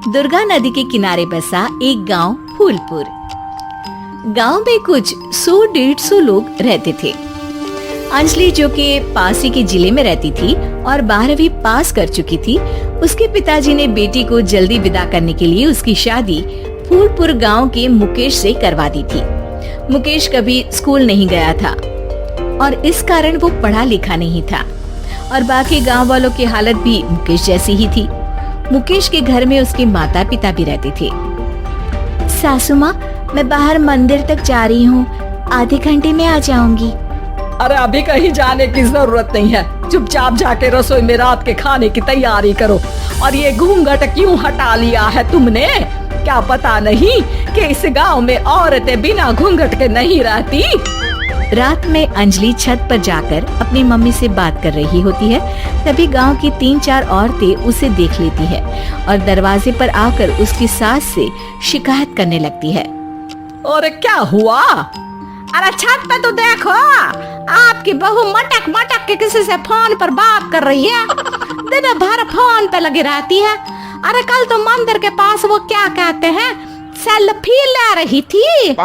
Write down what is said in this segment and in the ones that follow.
दुर्गा नदी के किनारे बसा एक गांव फूलपुर। गांव में कुछ 100-150 लोग रहते थे। अंजलि, जो कि पास ही के जिले में रहती थी और 12वीं पास कर चुकी थी, उसके पिताजी ने बेटी को जल्दी विदा करने के लिए उसकी शादी फूलपुर गांव के मुकेश से करवा दी थी। मुकेश कभी स्कूल नहीं गया था और इस कारण वो पढ़ा लिखा नहीं था और बाकी गांव वालों की हालत भी मुकेश जैसी ही थी। मुकेश के घर में उसके माता पिता भी रहते थे। सासू माँ, मैं बाहर मंदिर तक जा रही हूँ, आधे घंटे में आ जाऊंगी। अरे अभी कहीं जाने की जरूरत नहीं है, चुपचाप जाके रसोई में रात के खाने की तैयारी करो। और ये घूंघट क्यों हटा लिया है तुमने? क्या पता नहीं कि इस गांव में औरतें बिना घूंघट के नहीं रहती? रात में अंजलि छत पर जाकर अपनी मम्मी से बात कर रही होती है। तभी गांव की 3-4 औरतें उसे देख लेती है और दरवाजे पर आकर उसकी सास से शिकायत करने लगती है। और क्या हुआ? अरे छत पे तो देखो, आपकी बहू मटक मटक के किसी से फोन पर बात कर रही है। दिन भर फोन पे लगी रहती है। अरे कल तो मंदिर के पास वो क्या कहते हैं, सेल्फी ले रही थी।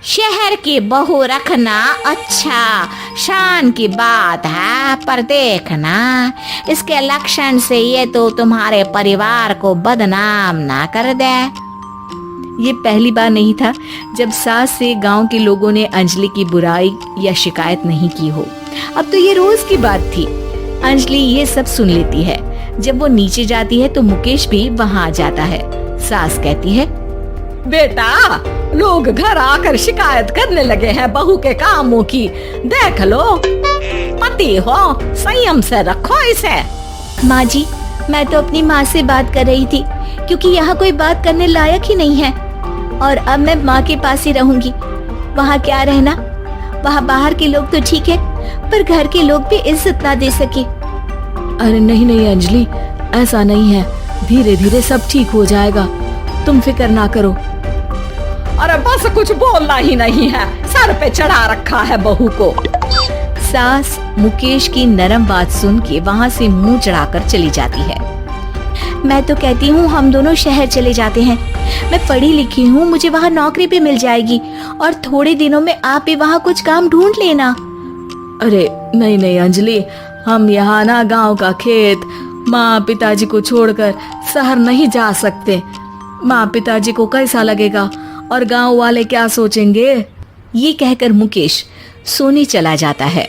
शहर की बहू रखना अच्छा शान की बात है, पर देखना इसके लक्षण से ये तो तुम्हारे परिवार को बदनाम ना कर दे। ये पहली बार नहीं था जब सास से गांव के लोगों ने अंजलि की बुराई या शिकायत नहीं की हो। अब तो ये रोज की बात थी। अंजलि ये सब सुन लेती है। जब वो नीचे जाती है तो मुकेश भी वहाँ आ जाता है। सास कहती है, बेटा, लोग घर आकर शिकायत करने लगे हैं बहू के कामों की। देख लो, पति हो, संयम से रखो इसे। माँ जी, मैं तो अपनी माँ से बात कर रही थी क्योंकि यहाँ कोई बात करने लायक ही नहीं है और अब मैं माँ के पास ही रहूंगी। वहाँ क्या रहना, वहाँ बाहर के लोग तो ठीक है पर घर के लोग भी इज्जत ना दे सके। अरे नहीं नहीं अंजलि, ऐसा नहीं है, धीरे धीरे सब ठीक हो जाएगा, तुम फिक्र ना करो। अरे बस कुछ बोलना ही नहीं है, सर पे चढ़ा रखा है बहू को। सास मुकेश की नरम बात सुन के वहाँ से मुंह चढ़ाकर चली जाती है। मैं तो कहती हूँ हम दोनों शहर चले जाते हैं। मैं पढ़ी लिखी हूँ, मुझे वहाँ नौकरी भी मिल जाएगी और थोड़े दिनों में आप भी वहाँ कुछ काम ढूंढ लेना। अरे नहीं नहीं अंजलि, हम यहाँ ना गांव का खेत, माँ पिताजी को छोड़कर शहर नहीं जा सकते। माँ पिताजी को कैसा लगेगा और गांव वाले क्या सोचेंगे? ये कहकर मुकेश सोने चला जाता है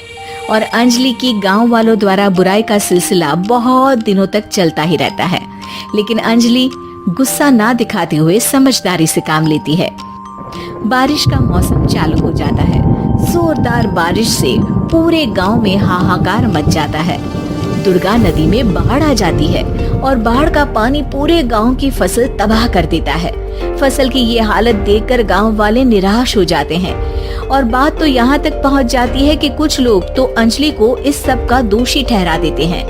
और अंजलि की गांव वालों द्वारा बुराई का सिलसिला बहुत दिनों तक चलता ही रहता है। लेकिन अंजलि गुस्सा ना दिखाते हुए समझदारी से काम लेती है। बारिश का मौसम चालू हो जाता है। जोरदार बारिश से पूरे गांव में हाहाकार मच जाता है। दुर्गा नदी में बाढ़ आ जाती है और बाढ़ का पानी पूरे गांव की फसल तबाह कर देता है। फसल की ये हालत देखकर गांव वाले निराश हो जाते हैं और बात तो यहाँ तक पहुँच जाती है कि कुछ लोग तो अंजलि को इस सब का दोषी ठहरा देते हैं।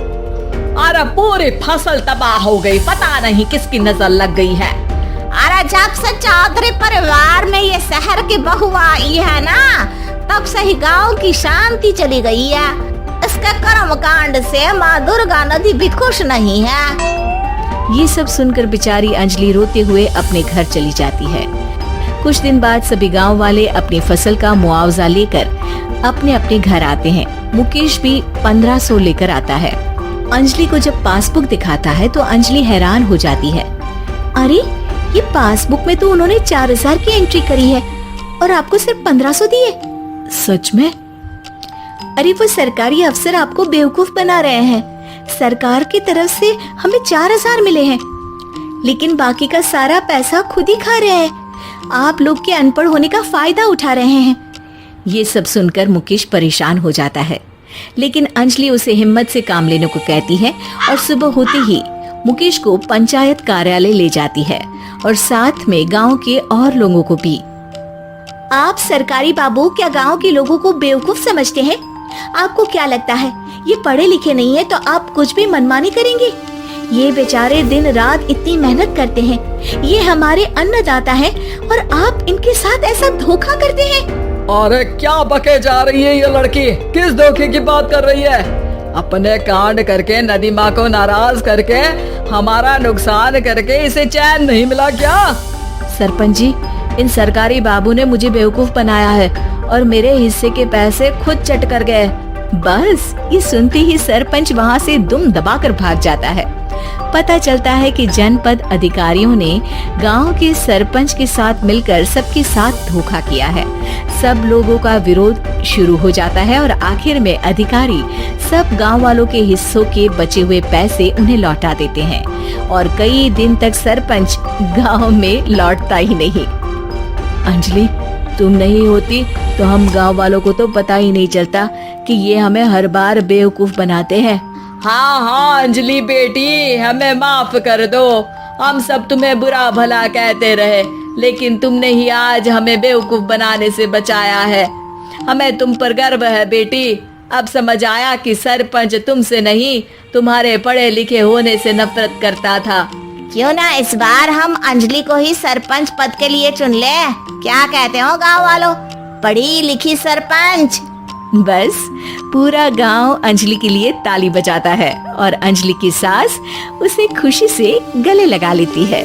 अरे पूरी फसल तबाह हो गई, पता नहीं किसकी नजर लग गई है। अरे जब से चौधरी परिवार में ये शहर की बहू आई है ना, तब से ही गांव की शांति चली गई है। इसके कर्म कांड से माँ दुर्गा नदी भी खुश नहीं है। ये सब सुनकर बेचारी अंजलि रोते हुए अपने घर चली जाती है। कुछ दिन बाद सभी गांव वाले अपनी फसल का मुआवजा लेकर अपने अपने घर आते हैं। मुकेश भी 1500 लेकर आता है। अंजलि को जब पासबुक दिखाता है तो अंजलि हैरान हो जाती है। अरे ये पासबुक में तो उन्होंने 4000 की एंट्री करी है और आपको सिर्फ 1500 दिए। सच में? अरे वो सरकारी अफसर आपको बेवकूफ बना रहे हैं। सरकार की तरफ से हमें 4000 मिले हैं लेकिन बाकी का सारा पैसा खुद ही खा रहे हैं। आप लोग के अनपढ़ होने का फायदा उठा रहे हैं। ये सब सुनकर मुकेश परेशान हो जाता है लेकिन अंजलि उसे हिम्मत से काम लेने को कहती है और सुबह होते ही मुकेश को पंचायत कार्यालय ले जाती है और साथ में गांव के और लोगों को भी। आप सरकारी बाबू क्या गांव के लोगों को बेवकूफ समझते हैं? आपको क्या लगता है ये पढ़े लिखे नहीं है तो आप कुछ भी मनमानी करेंगे? ये बेचारे दिन रात इतनी मेहनत करते हैं, ये हमारे अन्नदाता हैं और आप इनके साथ ऐसा धोखा करते हैं। अरे क्या बके जा रही है ये लड़की? किस धोखे की बात कर रही है? अपने कांड करके नदी माँ को नाराज करके हमारा नुकसान करके इसे चैन नहीं मिला क्या? सरपंच जी, इन सरकारी बाबू ने मुझे बेवकूफ बनाया है और मेरे हिस्से के पैसे खुद चट कर गए। बस ये सुनते ही सरपंच वहाँ से दुम दबाकर भाग जाता है। पता चलता है कि जनपद अधिकारियों ने गांव के सरपंच के साथ मिलकर सबके साथ धोखा किया है। सब लोगों का विरोध शुरू हो जाता है और आखिर में अधिकारी सब गांव वालों के हिस्सों के बचे हुए पैसे उन्हें लौटा देते हैं और कई दिन तक सरपंच गांव में लौटता ही नहीं। अंजलि, तुम नहीं होती तो हम गांव वालों को तो पता ही नहीं चलता कि ये हमें हर बार बेवकूफ बनाते हैं। हाँ हाँ अंजलि बेटी, हमें माफ कर दो। हम सब तुम्हें बुरा भला कहते रहे, लेकिन तुमने ही आज हमें बेवकूफ बनाने से बचाया है। हमें तुम पर गर्व है बेटी। अब समझ आया कि सरपंच तुमसे नहीं, तुम्हारे पढ़े लिखे होने से नफरत करता था। क्यों ना इस बार हम अंजलि को ही सरपंच पद के लिए चुन ले? क्या कहते हो गांव वालों? पढ़ी लिखी सरपंच। बस पूरा गांव अंजलि के लिए ताली बजाता है और अंजलि की सास उसे खुशी से गले लगा लेती है।